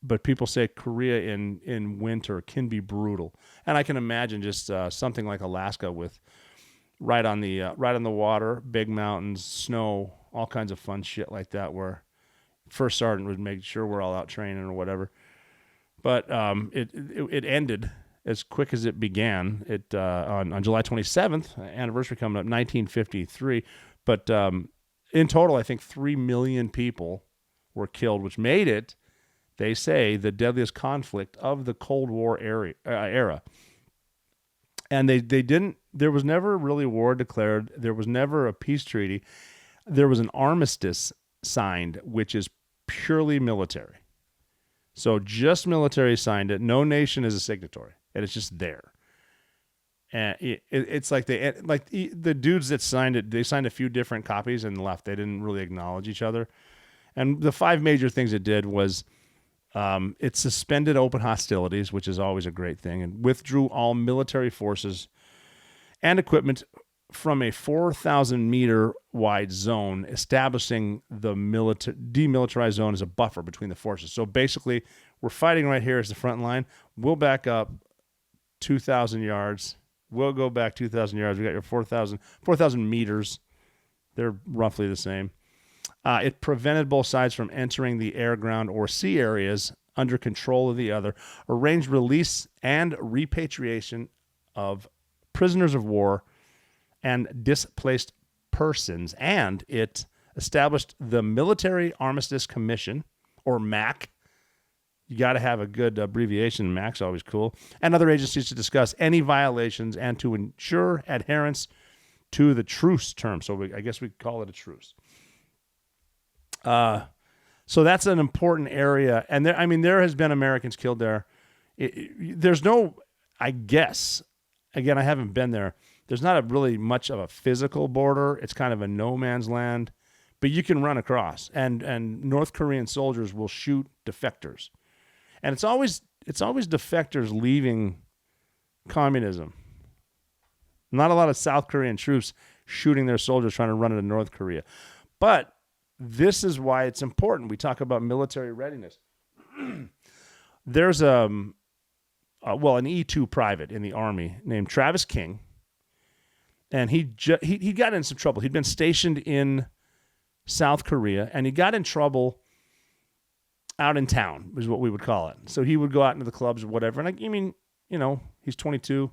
but people say Korea in winter can be brutal, and I can imagine just something like Alaska with right on the water, big mountains, snow, all kinds of fun shit like that, where first sergeant would make sure we're all out training or whatever. But it ended as quick as it began. It on July 27th, anniversary coming up, 1953. But in total, I think 3 million people were killed, which made it, they say, the deadliest conflict of the Cold War era. And they didn't. There was never really war declared. There was never a peace treaty. There was an armistice signed, which is purely military. So just military signed it. No nation is a signatory, and it's just there. And it's like the dudes that signed it. They signed a few different copies and left. They didn't really acknowledge each other. And the 5 major things it did was it suspended open hostilities, which is always a great thing, and withdrew all military forces and equipment from a 4,000 meter wide zone, establishing the demilitarized zone as a buffer between the forces. So basically, we're fighting right here as the front line. We'll back up 2,000 yards. We'll go back 2,000 yards. We got your 4,000 meters. They're roughly the same. It prevented both sides from entering the air, ground, or sea areas under control of the other, arranged release and repatriation of prisoners of war and displaced persons, and it established the Military Armistice Commission, or MAC. You got to have a good abbreviation. MAC's always cool. And other agencies to discuss any violations and to ensure adherence to the truce term. So I guess we call it a truce. So that's an important area. And there has been Americans killed there. There's no, I guess, again, I haven't been there. There's not really much of a physical border. It's kind of a no man's land, but you can run across. And North Korean soldiers will shoot defectors, and it's always defectors leaving communism. Not a lot of South Korean troops shooting their soldiers trying to run into North Korea, but this is why it's important. We talk about military readiness. There's an E2 private in the Army named Travis King. And he got in some trouble. He'd been stationed in South Korea, and he got in trouble out in town, is what we would call it. So he would go out into the clubs or whatever. And he's 22,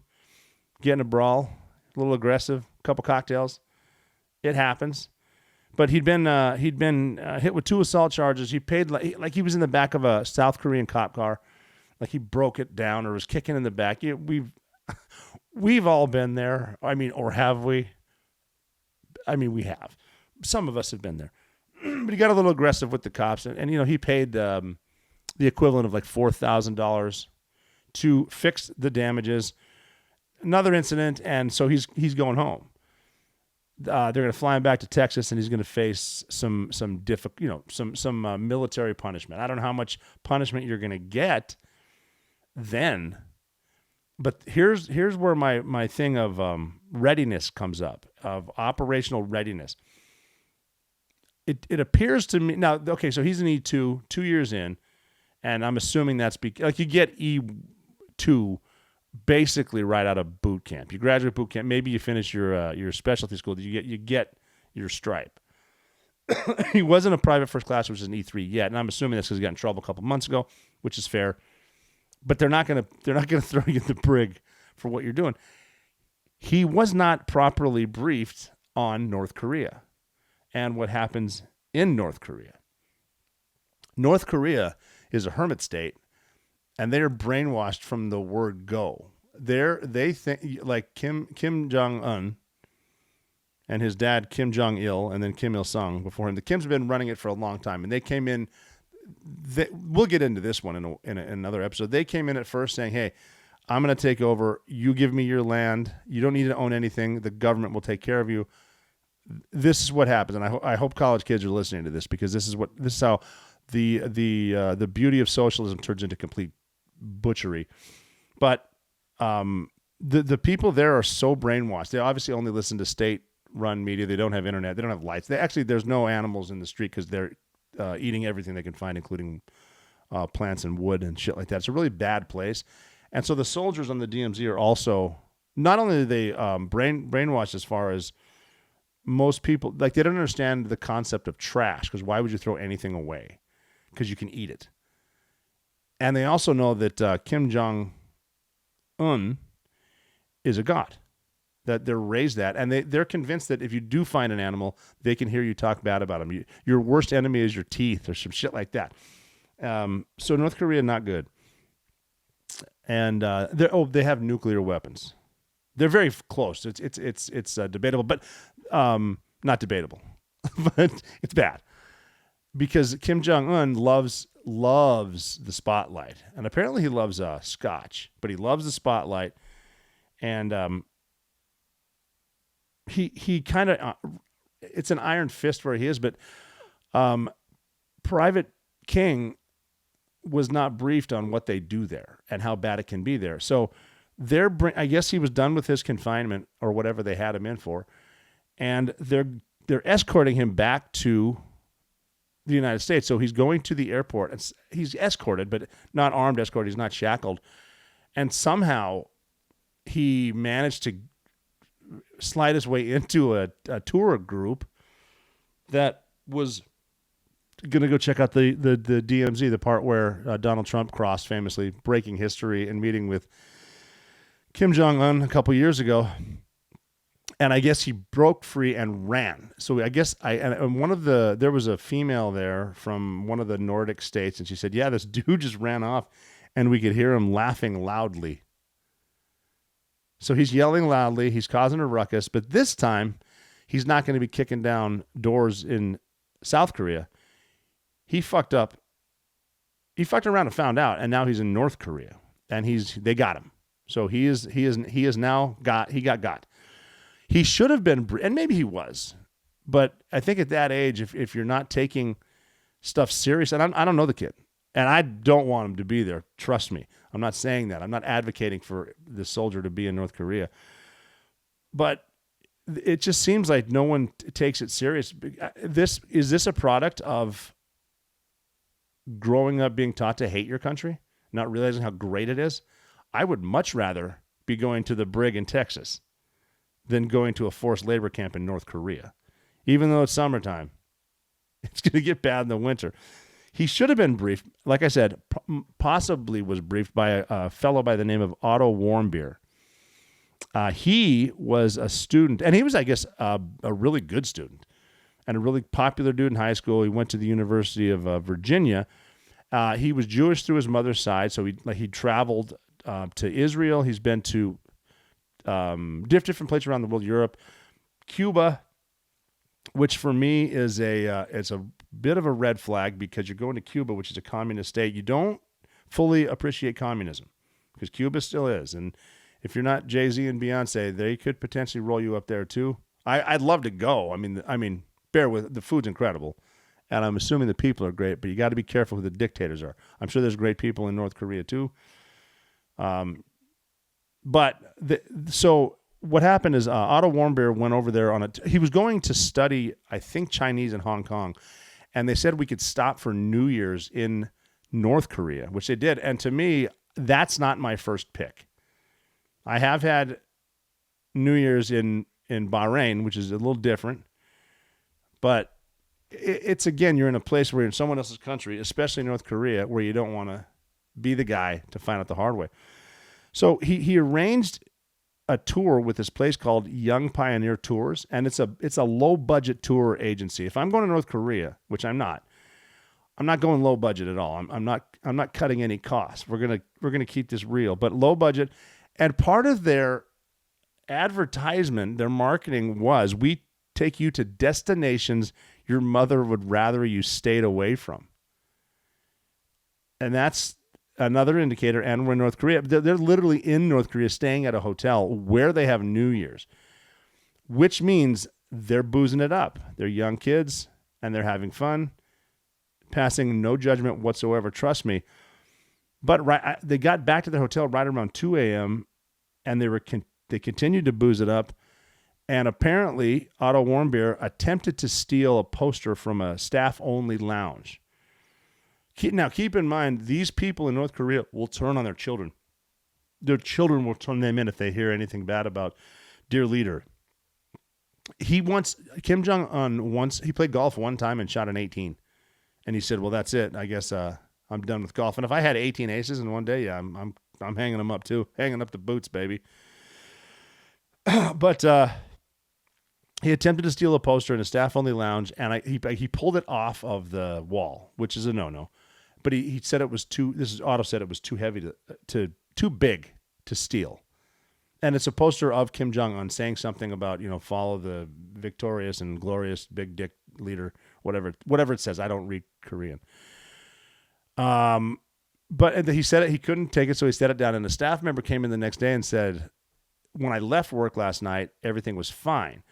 getting a brawl, a little aggressive, a couple cocktails. It happens. But he'd been hit with 2 assault charges. He paid like he was in the back of a South Korean cop car, like he broke it down or was kicking in the back. We've all been there. Or have we? We have. Some of us have been there. But he got a little aggressive with the cops, and he paid the equivalent of like $4,000 to fix the damages. Another incident, and so he's going home. They're going to fly him back to Texas, and he's going to face some military punishment. I don't know how much punishment you're going to get then. But here's where my thing of readiness comes up, of operational readiness. It appears to me now. Okay, so he's an E2, 2 years in, and I'm assuming that's like you get E2 basically right out of boot camp. You graduate boot camp, maybe you finish your specialty school. You get your stripe. He wasn't a private first class, which is an E3 yet, and I'm assuming that's because he got in trouble a couple months ago, which is fair. But they're not gonna throw you in the brig for what you're doing. He was not properly briefed on North Korea and what happens in North Korea. North Korea is a hermit state, and they're brainwashed from the word go. They think like Kim Jong-un and his dad Kim Jong-il, and then Kim Il-sung before him. The Kims have been running it for a long time, and they came in. We'll get into this one in another episode. They came in at first saying, hey, I'm going to take over. You give me your land. You don't need to own anything. The government will take care of you. This is what happens. And I hope college kids are listening to this, because this is how the beauty of socialism turns into complete butchery. But the people there are so brainwashed. They obviously only listen to state-run media. They don't have internet. They don't have lights. There's no animals in the street because they're eating everything they can find, including plants and wood and shit like that. It's a really bad place. And so the soldiers on the DMZ are also not only are they brainwashed as far as most people, like they don't understand the concept of trash, because why would you throw anything away? Because you can eat it. And they also know that Kim Jong-un is a god, that they're raised that, and they're convinced that if you do find an animal, they can hear you talk bad about them. Your worst enemy is your teeth, or some shit like that. So North Korea, not good. And they have nuclear weapons. They're very close. It's debatable, but not debatable, but it's bad because Kim Jong-un loves the spotlight, and apparently he loves scotch, but he loves the spotlight, and he kind of it's an iron fist where he is, but Private King was not briefed on what they do there and how bad it can be there. So I guess he was done with his confinement or whatever they had him in for, and they're escorting him back to the United States. So he's going to the airport. He's escorted, but not armed escort. He's not shackled. And somehow he managed to slide his way into a tour group that was going to go check out the DMZ, the part where Donald Trump crossed, famously breaking history and meeting with Kim Jong-un a couple years ago. And I guess he broke free and ran. So I guess there was a female there from one of the Nordic states, and she said, yeah, this dude just ran off, and we could hear him laughing loudly. So he's yelling loudly, he's causing a ruckus, but this time he's not going to be kicking down doors in South Korea. He fucked up. He fucked around and found out, and now he's in North Korea, and they got him. So he got. He should have been, and maybe he was, but I think at that age, if you're not taking stuff serious, and I don't know the kid, and I don't want him to be there. Trust me, I'm not saying that. I'm not advocating for the soldier to be in North Korea, but it just seems like no one takes it serious. Is this a product of growing up being taught to hate your country, not realizing how great it is? I would much rather be going to the brig in Texas than going to a forced labor camp in North Korea. Even though it's summertime, it's going to get bad in the winter. He should have been briefed, like I said, possibly was briefed by a fellow by the name of Otto Warmbier. He was a student, and he was, I guess, a really good student and a really popular dude in high school. He went to the University of Virginia. He was Jewish through his mother's side, so he traveled to Israel. He's been to different places around the world, Europe, Cuba, which for me is it's a bit of a red flag, because you're going to Cuba, which is a communist state. You don't fully appreciate communism, because Cuba still is. And if you're not Jay-Z and Beyonce, they could potentially roll you up there too. I'd love to go. I mean, bear with, the food's incredible, and I'm assuming the people are great, but you got to be careful who the dictators are. I'm sure there's great people in North Korea too. So what happened is Otto Warmbier went over there he was going to study, I think, Chinese in Hong Kong, and they said we could stop for New Year's in North Korea, which they did. And to me, that's not my first pick. I have had New Year's in Bahrain, which is a little different, but it's, again, you're in a place where you're in someone else's country, especially North Korea, where you don't want to be the guy to find out the hard way. So he arranged a tour with this place called Young Pioneer Tours, and it's a low budget tour agency. If I'm going to North Korea, which I'm not going low budget at all. I'm not cutting any costs. We're gonna keep this real, but low budget. And part of their advertisement, their marketing was, we take you to destinations your mother would rather you stayed away from. And that's another indicator, and we're in North Korea. They're literally in North Korea, staying at a hotel where they have New Year's, which means they're boozing it up. They're young kids, and they're having fun, passing no judgment whatsoever, trust me. But they got back to their hotel right around 2 a.m., and they continued to booze it up. And apparently, Otto Warmbier attempted to steal a poster from a staff-only lounge. Now, keep in mind, these people in North Korea will turn on their children. their children will turn them in if they hear anything bad about dear leader. Kim Jong-un he played golf one time and shot an 18. And he said, well, that's it. I guess I'm done with golf. And if I had 18 aces in one day, yeah, I'm hanging them up too. Hanging up the boots, baby. But he attempted to steal a poster in a staff-only lounge, and he pulled it off of the wall, which is a no-no. But he said it was Otto said it was too heavy too big to steal. And it's a poster of Kim Jong-un saying something about, follow the victorious and glorious big dick leader, whatever it says. I don't read Korean. But he said he couldn't take it, so he set it down. And a staff member came in the next day and said, when I left work last night, everything was fine.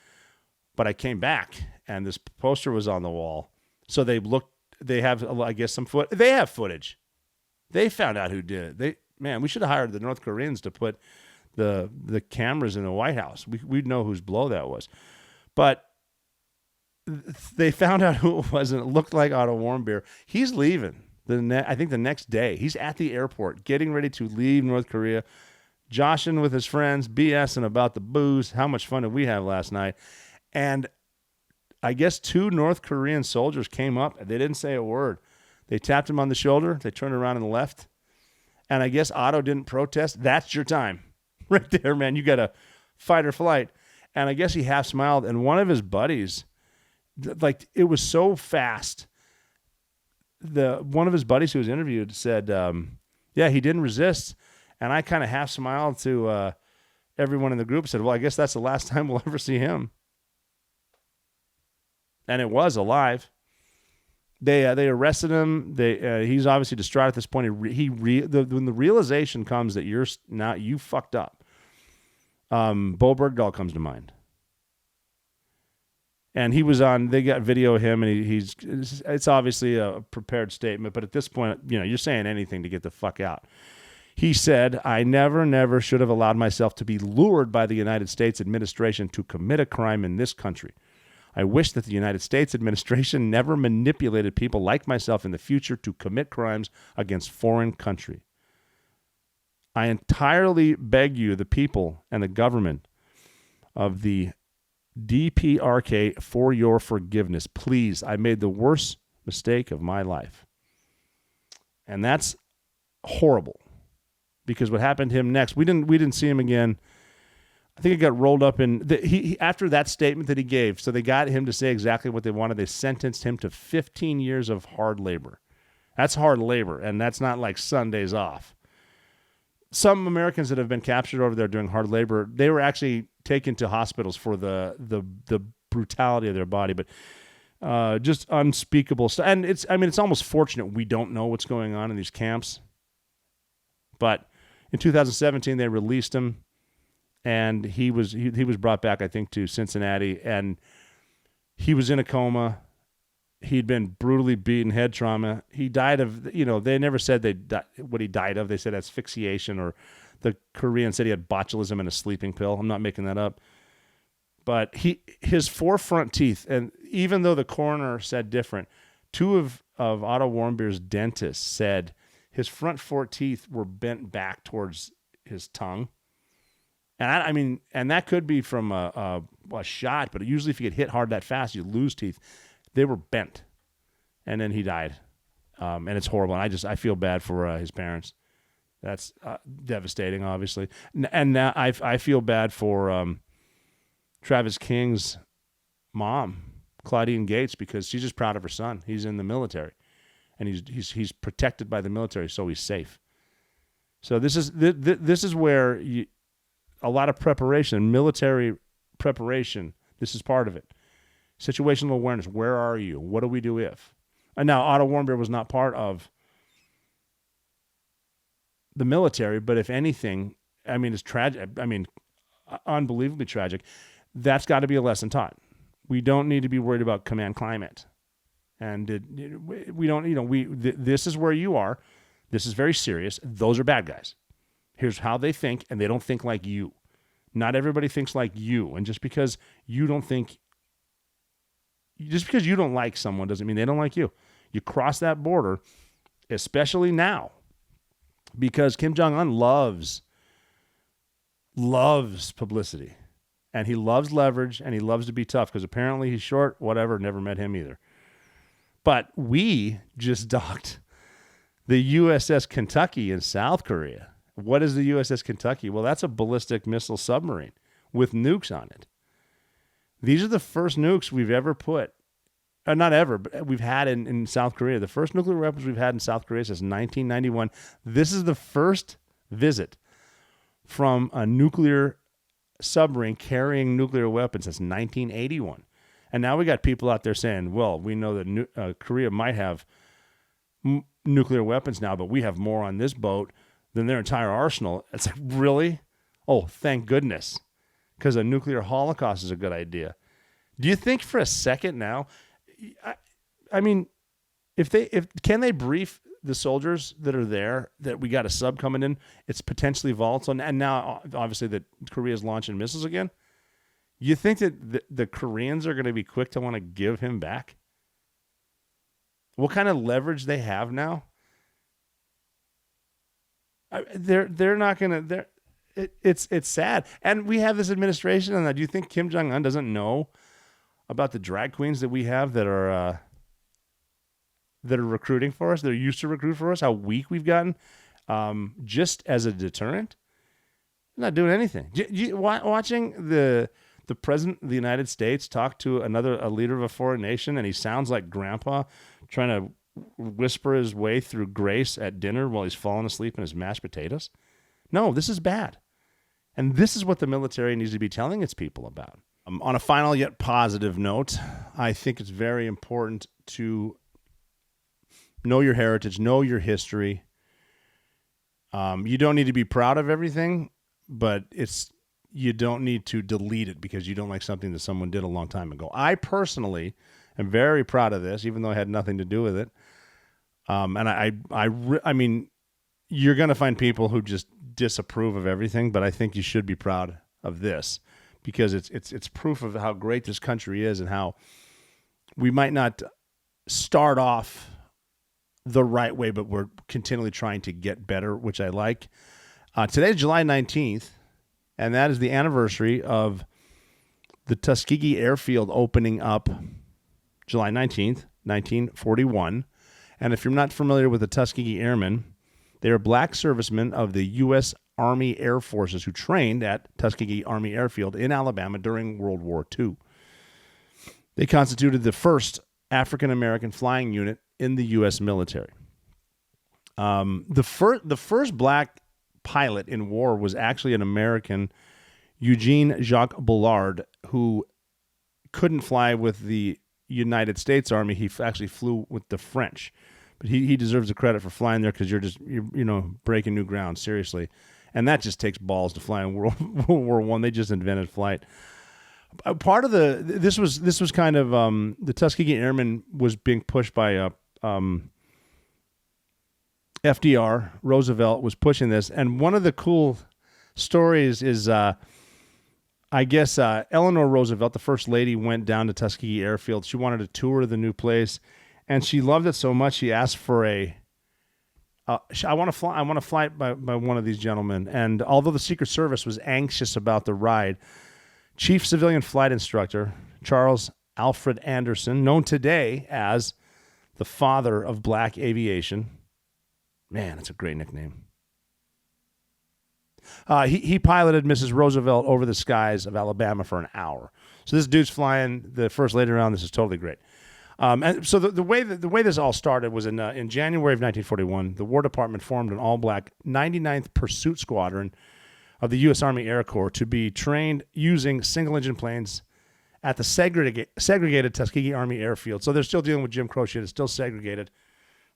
But I came back, and this poster was on the wall. So they have, I guess, they have footage. They found out who did it. We should have hired the North Koreans to put the cameras in the White House. We'd know whose blow that was. But they found out who it was, and it looked like Otto Warmbier. He's leaving. I think the next day. He's at the airport getting ready to leave North Korea, joshing with his friends, BSing about the booze. How much fun did we have last night? And I guess 2 North Korean soldiers came up. They didn't say a word. They tapped him on the shoulder. They turned around and left. And I guess Otto didn't protest. That's your time. Right there, man. You got to fight or flight. And I guess he half smiled. And one of his buddies, it was so fast. One of his buddies who was interviewed said, yeah, he didn't resist. And I kind of half smiled to everyone in the group, said, well, I guess that's the last time we'll ever see him. And it was alive. They arrested him. He's obviously distraught at this point. When the realization comes that you fucked up, Bo Bergdahl comes to mind. And he was on, they got video of him, and it's obviously a prepared statement, but at this point, you're saying anything to get the fuck out. He said, I never should have allowed myself to be lured by the United States administration to commit a crime in this country. I wish that the United States administration never manipulated people like myself in the future to commit crimes against foreign country. I entirely beg you, the people and the government of the DPRK, for your forgiveness. Please, I made the worst mistake of my life. And that's horrible, because what happened to him next, we didn't see him again. I think it got rolled up in after that statement that he gave. So they got him to say exactly what they wanted. They sentenced him to 15 years of hard labor. That's hard labor, and that's not like Sundays off. Some Americans that have been captured over there doing hard labor, they were actually taken to hospitals for the brutality of their body, but just unspeakable stuff. And it's almost fortunate we don't know what's going on in these camps. But in 2017, they released him. And he was brought back, I think, to Cincinnati, and he was in a coma. He'd been brutally beaten, head trauma. He died of, they never said what he died of. They said asphyxiation, or the Korean said he had botulism and a sleeping pill. I'm not making that up. But his 4 front teeth, and even though the coroner said different, 2 of Otto Warmbier's dentists said his front 4 teeth were bent back towards his tongue. And and that could be from a shot, but usually if you get hit hard that fast, you lose teeth. They were bent, and then he died, and it's horrible. And I feel bad for his parents. That's devastating, obviously. And now I feel bad for Travis King's mom, Claudine Gates, because she's just proud of her son. He's in the military, and he's protected by the military, so he's safe. So this is where a lot of preparation, military preparation, this is part of it. Situational awareness. Where are you? What do we do if? And now Otto Warmbier was not part of the military, but if anything, it's tragic. Unbelievably tragic. That's got to be a lesson taught. We don't need to be worried about command climate. And we don't, this is where you are. This is very serious. Those are bad guys. Here's how they think, and they don't think like you. Not everybody thinks like you. And just because you don't like someone doesn't mean they don't like you. You cross that border, especially now, because Kim Jong-un loves loves publicity, and he loves leverage, and he loves to be tough because apparently he's short, whatever, never met him either. But we just docked the USS Kentucky in South Korea. What is the USS Kentucky? Well, that's a ballistic missile submarine with nukes on it. These are the first nukes we've ever put, not ever, but we've had in South Korea. The first nuclear weapons we've had in South Korea since 1991. This is the first visit from a nuclear submarine carrying nuclear weapons since 1981. And now we got people out there saying, well, we know that Korea might have nuclear weapons now, but we have more on this boat than their entire arsenal. It's like, really? Oh, thank goodness. Because a nuclear holocaust is a good idea. Do you think for a second now, I mean, can they brief the soldiers that are there that we got a sub coming in, it's potentially volatile, and now obviously that Korea's launching missiles again? You think that the Koreans are going to be quick to want to give him back? What kind of leverage they have now? They're not going to. It's sad, and we have this administration. And do you think Kim Jong-un doesn't know about the drag queens that we have that are recruiting for us? They're used to recruit for us. How weak we've gotten, just as a deterrent. Not doing anything. Watching the president of the United States talk to a leader of a foreign nation, and he sounds like grandpa trying to whisper his way through grace at dinner while he's falling asleep in his mashed potatoes. No, this is bad. And this is what the military needs to be telling its people about. On a final yet positive note, I think it's very important to know your heritage, know your history. You don't need to be proud of everything, but you don't need to delete it because you don't like something that someone did a long time ago. I personally am very proud of this, even though I had nothing to do with it. And I mean, you're going to find people who just disapprove of everything, but I think you should be proud of this because it's proof of how great this country is and how we might not start off the right way, but we're continually trying to get better, which I like. Today's July 19th, and that is the anniversary of the Tuskegee Airfield opening up July 19th, 1941. And if you're not familiar with the Tuskegee Airmen, they are black servicemen of the U.S. Army Air Forces who trained at Tuskegee Army Airfield in Alabama during World War II. They constituted the first African-American flying unit in the U.S. military. The first black pilot in war was actually an American, Eugene Jacques Bullard, who couldn't fly with the United States Army. He actually flew with the French. But he deserves the credit for flying there because you're breaking new ground, seriously. And that just takes balls to fly in World War I. They just invented flight. Part of this was kind of the Tuskegee Airmen was being pushed by FDR. Roosevelt was pushing this. And one of the cool stories is I guess Eleanor Roosevelt, the first lady, went down to Tuskegee Airfield. She wanted to tour the new place. And she loved it so much, she asked for I want to fly by one of these gentlemen. And although the Secret Service was anxious about the ride, Chief Civilian Flight Instructor Charles Alfred Anderson, known today as the father of black aviation. Man, that's a great nickname. He piloted Mrs. Roosevelt over the skies of Alabama for an hour. So this dude's flying the first lady around. This is totally great. And so the way this all started was in January of 1941. The War Department formed an all-black 99th Pursuit Squadron of the U.S. Army Air Corps to be trained using single-engine planes at the segregated Tuskegee Army Airfield. So they're still dealing with Jim Crow shit. It's still segregated.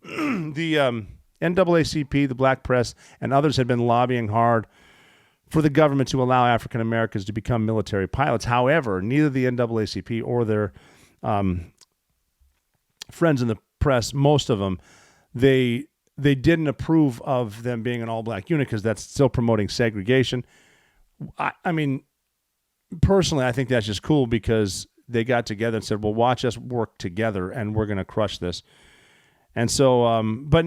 The NAACP, the Black Press, and others had been lobbying hard for the government to allow African Americans to become military pilots. However, neither the NAACP or their friends in the press, most of them, they didn't approve of them being an all-black unit because that's still promoting segregation. I mean, personally, I think that's just cool because they got together and said, well, watch us work together and we're going to crush this. And so, but,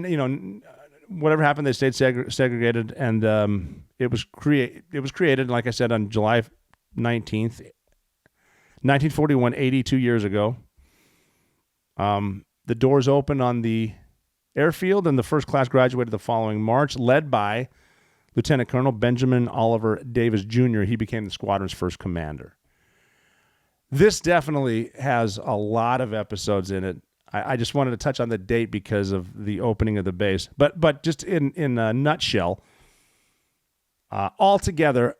whatever happened, they stayed segregated, and it was created, like I said, on July 19th, 1941, 82 years ago. The doors opened on the airfield, and the first class graduated the following March, led by Lieutenant Colonel Benjamin Oliver Davis Jr. He became the squadron's first commander. This definitely has a lot of episodes in it. I just wanted to touch on the date because of the opening of the base. But just in a nutshell, altogether,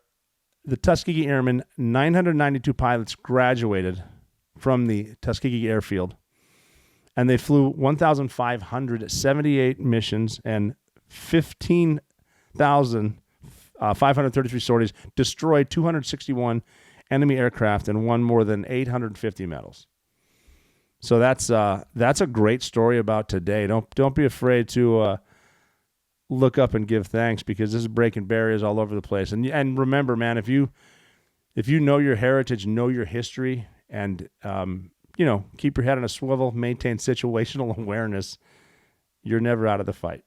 the Tuskegee Airmen, 992 pilots graduated from the Tuskegee Airfield, and they flew 1,578 missions and 15,533 sorties, destroyed 261 enemy aircraft, and won more than 850 medals. So that's a great story about today. Don't be afraid to look up and give thanks, because this is breaking barriers all over the place. And remember, man, if you know your heritage, know your history, and keep your head on a swivel, maintain situational awareness, you're never out of the fight.